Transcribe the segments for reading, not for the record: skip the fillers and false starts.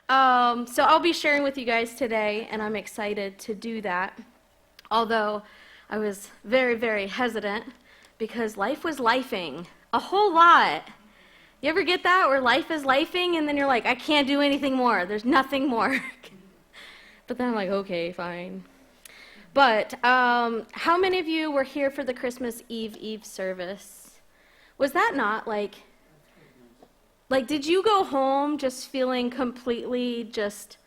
So I'll be sharing with you guys today, and I'm excited to do that. Although I was very, very hesitant because life was lifing a whole lot. You ever get that where life is lifing and then you're like, I can't do anything more. There's nothing more. But then I'm like, okay, fine. But how many of you were here for the Christmas Eve service? Was that not like, did you go home just feeling completely just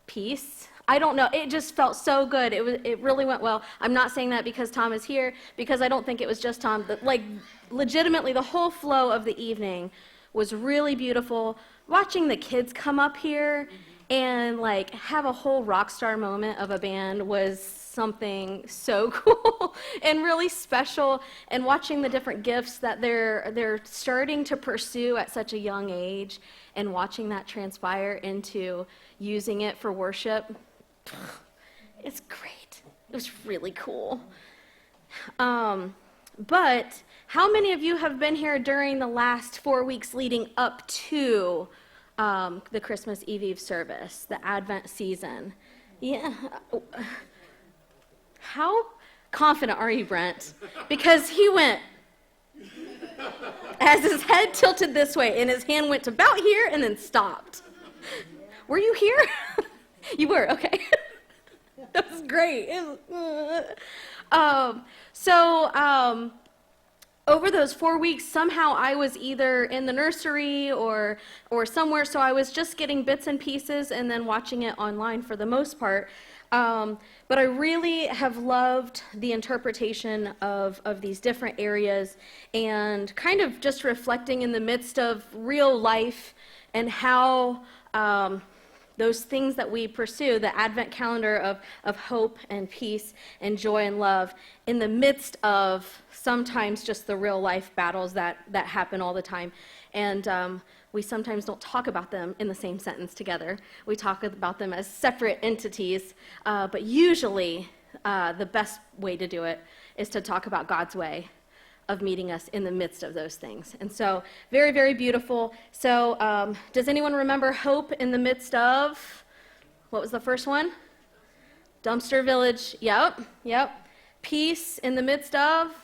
peace? I don't know. It just felt so good. It really went well. I'm not saying that because Tom is here, because I don't think it was just Tom. But like, legitimately, the whole flow of the evening was really beautiful. Watching the kids come up here and like have a whole rock star moment of a band was something so cool and really special, and watching the different gifts that they're starting to pursue at such a young age and watching that transpire into using it for worship, it's great. It was really cool. But how many of you have been here during the last 4 weeks leading up to the Christmas Eve service, the Advent season? Yeah. How confident are you, Brent? Because he went, as his head tilted this way, and his hand went to about here and then stopped. Were you here? You were, okay. That was great. Over those 4 weeks, somehow I was either in the nursery or somewhere, so I was just getting bits and pieces and then watching it online for the most part. But I really have loved the interpretation of these different areas and kind of just reflecting in the midst of real life and how those things that we pursue, the Advent calendar of hope and peace and joy and love, in the midst of sometimes just the real life battles that happen all the time. And we sometimes don't talk about them in the same sentence together. We talk about them as separate entities, but usually the best way to do it is to talk about God's way of meeting us in the midst of those things. And so, very, very beautiful. So, does anyone remember hope in the midst of, what was the first one? Dumpster Village. Yep. Peace in the midst of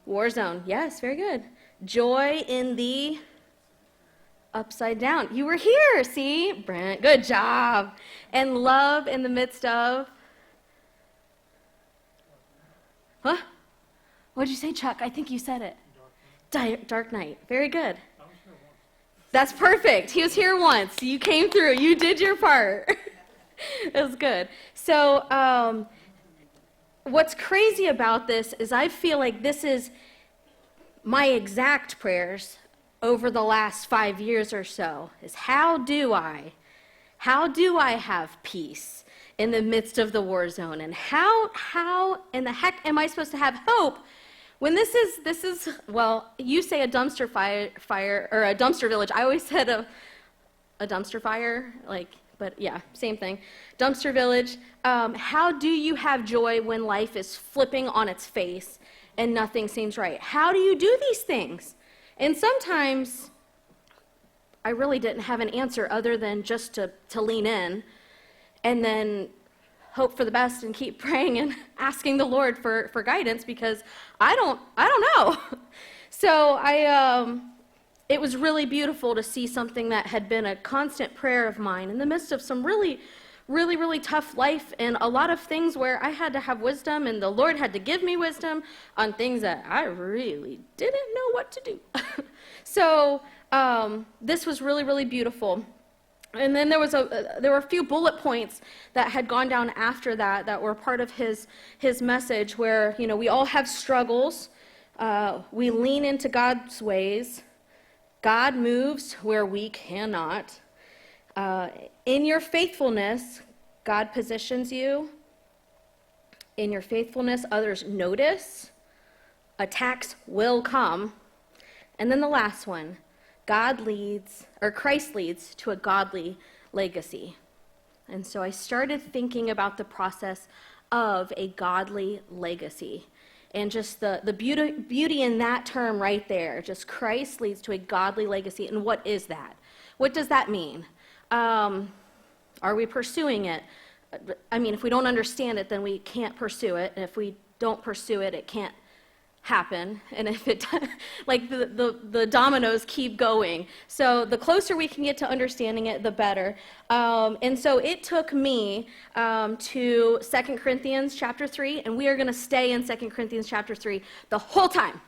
war zone. Yes, very good. Joy in the upside down. You were here, see? Brent, good job. And love in the midst of, huh? What did you say, Chuck? I think you said it. Dark night. Very good. That's perfect. He was here once. You came through. You did your part. It was good. So what's crazy about this is I feel like this is my exact prayers over the last 5 years or so, is how do I have peace in the midst of the war zone? And how in the heck am I supposed to have hope when this is well, you say a dumpster fire or a dumpster village. I always said a dumpster fire, but yeah, same thing. Dumpster village. How do you have joy when life is flipping on its face and nothing seems right? How do you do these things? And sometimes I really didn't have an answer other than just to lean in and then hope for the best and keep praying and asking the Lord for guidance, because I don't know. So it was really beautiful to see something that had been a constant prayer of mine in the midst of some really, really, really tough life and a lot of things where I had to have wisdom and the Lord had to give me wisdom on things that I really didn't know what to do. So this was really, really beautiful. And then there were a few bullet points that had gone down after that were part of his message, where, we all have struggles. We lean into God's ways. God moves where we cannot. In your faithfulness, God positions you. In your faithfulness, others notice. Attacks will come. And then the last one, Christ leads to a godly legacy. And so I started thinking about the process of a godly legacy. And just the beauty in that term right there, just Christ leads to a godly legacy. And what is that? What does that mean? Are we pursuing it? I mean, if we don't understand it, then we can't pursue it. And if we don't pursue it, it can't happen. And if it, like the dominoes keep going. So the closer we can get to understanding it, the better. And so it took me to 2 Corinthians chapter 3, and we are going to stay in 2 Corinthians chapter 3 the whole time.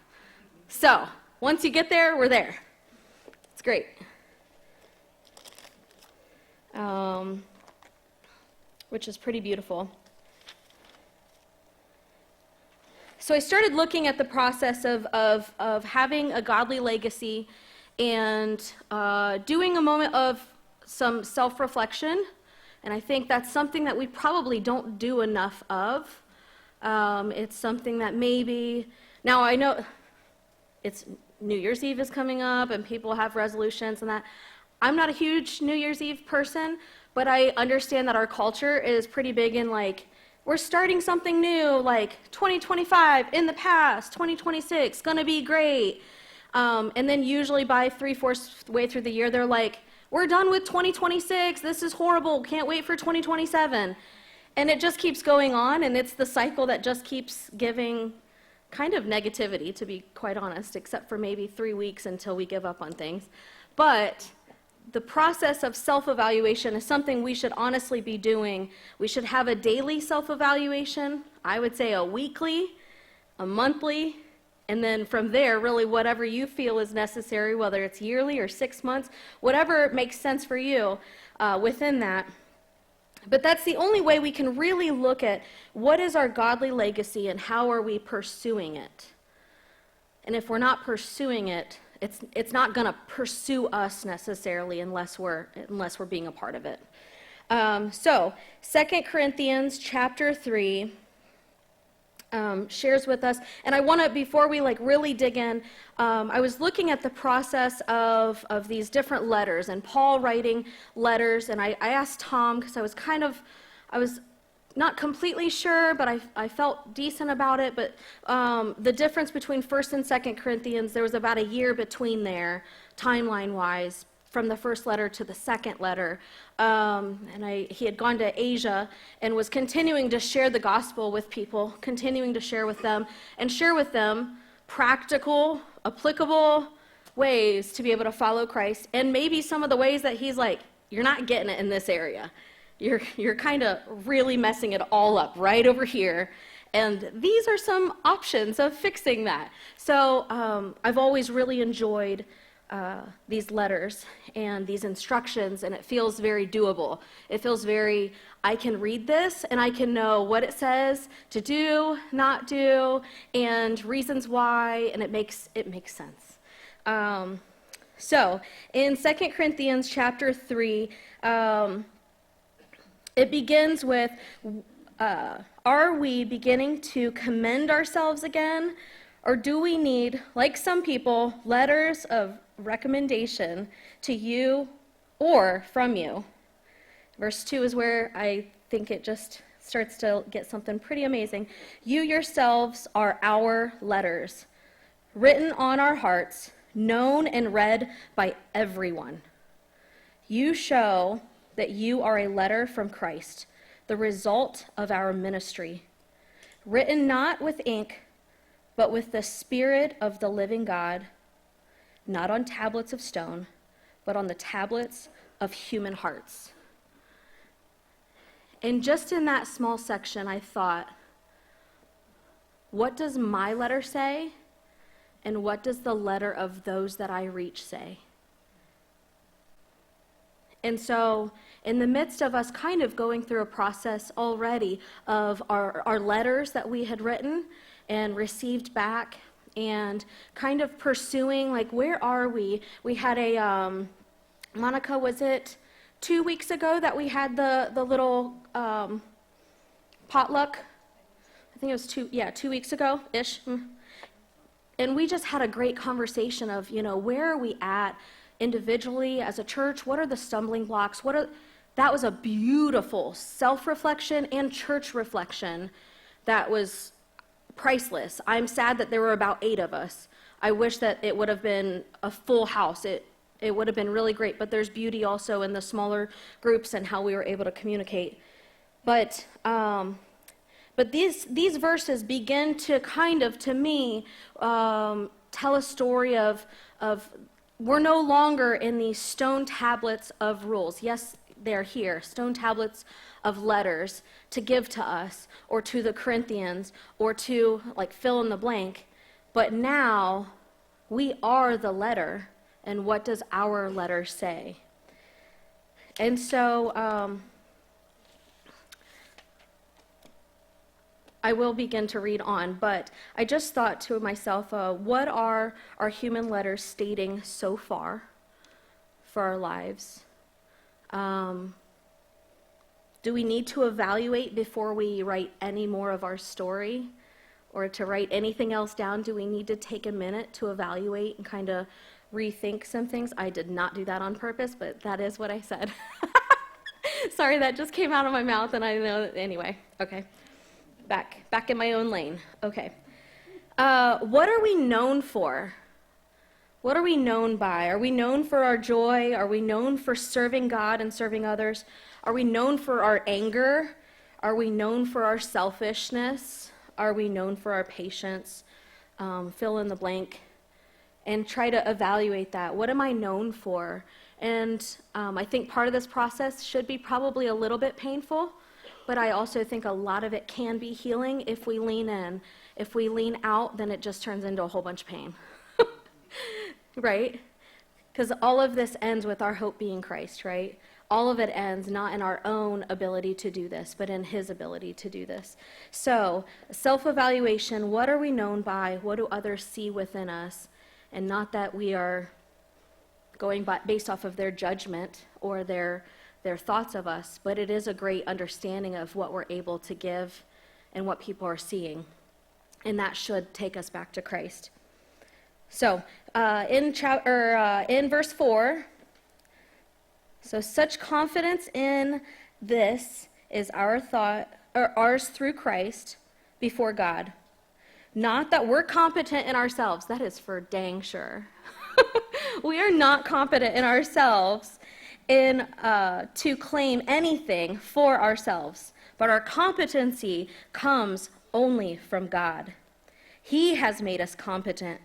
So once you get there, we're there. It's great. Which is pretty beautiful. So I started looking at the process of having a godly legacy and doing a moment of some self-reflection. And I think that's something that we probably don't do enough of. It's something that maybe, now I know it's New Year's Eve is coming up and people have resolutions and that. I'm not a huge New Year's Eve person, but I understand that our culture is pretty big in like, we're starting something new, like 2025 in the past, 2026, gonna be great. And then usually by 3/4 way through the year, they're like, we're done with 2026, this is horrible, can't wait for 2027. And it just keeps going on, and it's the cycle that just keeps giving kind of negativity, to be quite honest, except for maybe 3 weeks until we give up on things. But the process of self-evaluation is something we should honestly be doing. We should have a daily self-evaluation, I would say a weekly, a monthly, and then from there, really whatever you feel is necessary, whether it's yearly or 6 months, whatever makes sense for you within that. But that's the only way we can really look at what is our godly legacy and how are we pursuing it. And if we're not pursuing it, it's not going to pursue us necessarily unless we're being a part of it. So 2 Corinthians chapter 3 shares with us, and I want to, before we like really dig in, I was looking at the process of these different letters and Paul writing letters, and I asked Tom because I was not completely sure, but I felt decent about it. But the difference between 1st and 2nd Corinthians, there was about a year between there, timeline-wise, from the first letter to the second letter. And he had gone to Asia and was continuing to share the gospel with people, continuing to share with them, and share with them practical, applicable ways to be able to follow Christ, and maybe some of the ways that he's like, you're not getting it in this area. You're kind of really messing it all up right over here. And these are some options of fixing that. So I've always really enjoyed these letters and these instructions, and it feels very doable. It feels very, I can read this and I can know what it says to do, not do, and reasons why, and it makes sense. So in 2 Corinthians chapter 3, it begins with, are we beginning to commend ourselves again? Or do we need, like some people, letters of recommendation to you or from you? Verse 2 is where I think it just starts to get something pretty amazing. You yourselves are our letters, written on our hearts, known and read by everyone. You show that you are a letter from Christ, the result of our ministry, written not with ink, but with the Spirit of the living God, not on tablets of stone, but on the tablets of human hearts. And just in that small section, I thought, what does my letter say? And what does the letter of those that I reach say? And so in the midst of us kind of going through a process already of our letters that we had written and received back and kind of pursuing, like, where are we? We had a, Monica, was it 2 weeks ago that we had the little potluck? I think it was 2 weeks ago-ish. And we just had a great conversation of, where are we at individually as a church? What are the stumbling blocks? That was a beautiful self-reflection and church reflection that was priceless. I'm sad that there were about 8 of us. I wish that it would have been a full house. It it would have been really great, but there's beauty also in the smaller groups and how we were able to communicate. But these verses begin to kind of, to me, tell a story of we're no longer in these stone tablets of rules. Yes, they're here, stone tablets of letters to give to us or to the Corinthians or to like fill in the blank. But now we are the letter, and what does our letter say? And so I will begin to read on, but I just thought to myself, what are our human letters stating so far for our lives? Do we need to evaluate before we write any more of our story? Or to write anything else down, do we need to take a minute to evaluate and kind of rethink some things? I did not do that on purpose, but that is what I said. Sorry, that just came out of my mouth, and I know that, anyway, okay. Back in my own lane, okay. What are we known for? What are we known by? Are we known for our joy? Are we known for serving God and serving others? Are we known for our anger? Are we known for our selfishness? Are we known for our patience? Fill in the blank. And try to evaluate that. What am I known for? And I think part of this process should be probably a little bit painful, but I also think a lot of it can be healing if we lean in. If we lean out, then it just turns into a whole bunch of pain. Right? Because all of this ends with our hope being Christ, right? All of it ends not in our own ability to do this, but in his ability to do this. So, self-evaluation, what are we known by? What do others see within us? And not that we are going based off of their judgment or their thoughts of us, but it is a great understanding of what we're able to give and what people are seeing. And that should take us back to Christ. So, in verse 4, so such confidence in this is ours through Christ before God. Not that we're competent in ourselves. That is for dang sure. We are not competent in ourselves to claim anything for ourselves, but our competency comes only from God. He has made us competent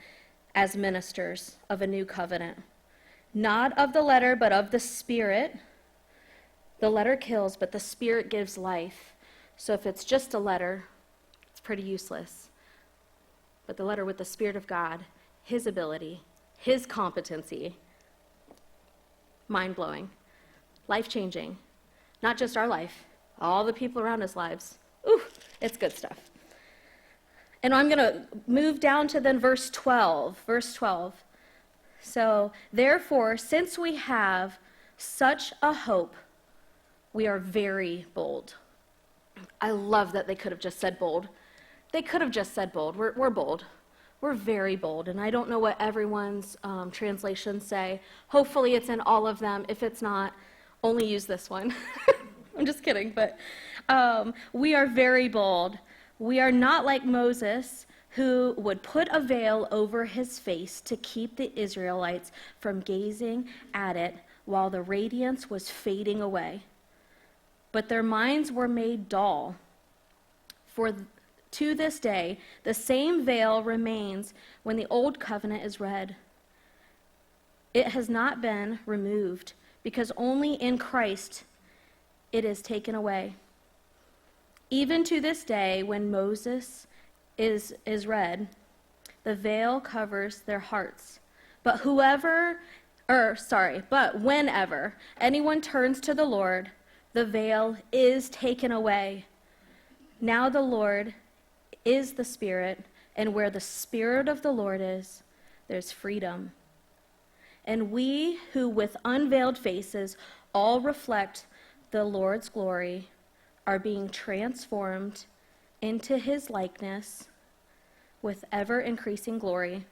as ministers of a new covenant. Not of the letter, but of the Spirit. The letter kills, but the Spirit gives life. So if it's just a letter, it's pretty useless. But the letter with the Spirit of God, his ability, his competency, mind-blowing, life-changing. Not just our life, all the people around us' lives. Ooh, it's good stuff. And I'm going to move down to then verse 12. Verse 12. So, therefore, since we have such a hope, we are very bold. I love that they could have just said bold. They could have just said bold. We're bold. We're very bold. And I don't know what everyone's translations say. Hopefully it's in all of them. If it's not, only use this one. I'm just kidding. But we are very bold. We are not like Moses, who would put a veil over his face to keep the Israelites from gazing at it while the radiance was fading away. But their minds were made dull. For to this day, the same veil remains when the old covenant is read. It has not been removed, because only in Christ it is taken away. Even to this day, when Moses is read, the veil covers their hearts. But whenever anyone turns to the Lord, the veil is taken away. Now the Lord is the Spirit, and where the Spirit of the Lord is, there's freedom. And we who with unveiled faces all reflect the Lord's glory are being transformed into his likeness with ever-increasing glory,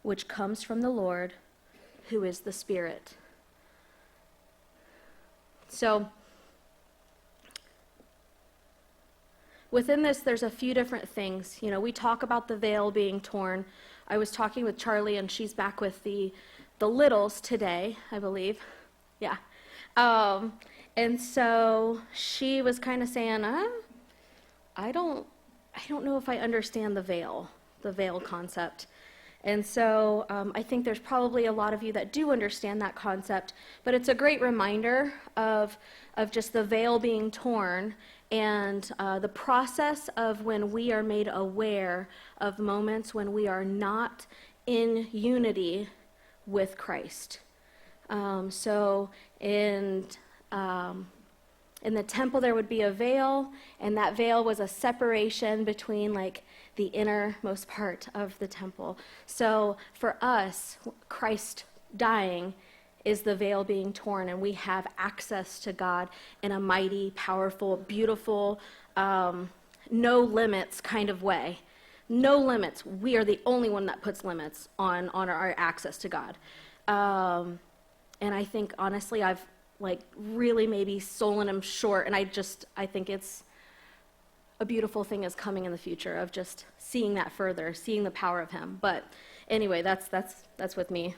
which comes from the Lord, who is the Spirit. So, within this, there's a few different things. You know, we talk about the veil being torn. I was talking with Charlie, and she's back with the the littles today, I believe. Yeah. And so she was kind of saying, I don't know if I understand the veil concept. And so I think there's probably a lot of you that do understand that concept, but it's a great reminder of just the veil being torn and the process of when we are made aware of moments when we are not in unity with Christ. So in the temple there would be a veil, and that veil was a separation between like the innermost part of the temple. So for us, Christ dying is the veil being torn, and we have access to God in a mighty, powerful, beautiful, no limits kind of way. No limits. We are the only one that puts limits on our access to God. And I think, honestly, I've like really maybe stolen him short, and I think it's a beautiful thing is coming in the future of just seeing that further, seeing the power of him. But anyway, that's with me,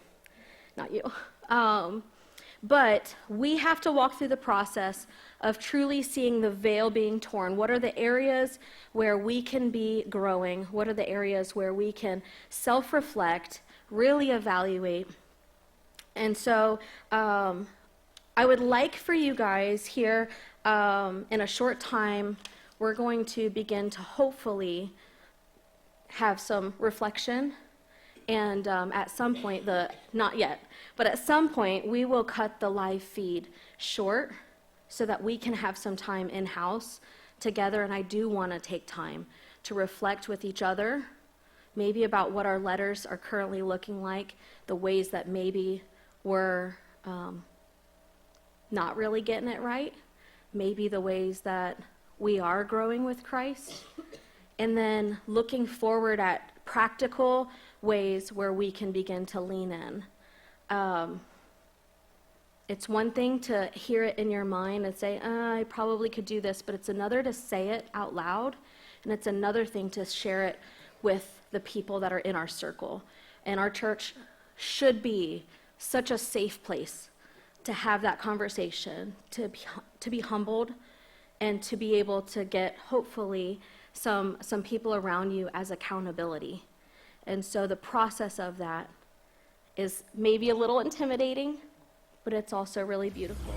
not you. But we have to walk through the process of truly seeing the veil being torn. What are the areas where we can be growing? What are the areas where we can self-reflect, really evaluate? And so I would like for you guys here in a short time, we're going to begin to hopefully have some reflection. And at some point, not yet, but at some point, we will cut the live feed short so that we can have some time in-house together. And I do want to take time to reflect with each other, maybe about what our letters are currently looking like, the ways that maybe we're not really getting it right, maybe the ways that we are growing with Christ, and then looking forward at practical ways where we can begin to lean in. It's one thing to hear it in your mind and say, I probably could do this, but it's another to say it out loud, and it's another thing to share it with the people that are in our circle. And our church should be such a safe place to have that conversation, to be humbled, and to be able to get, hopefully, some people around you as accountability. And so the process of that is maybe a little intimidating, but it's also really beautiful.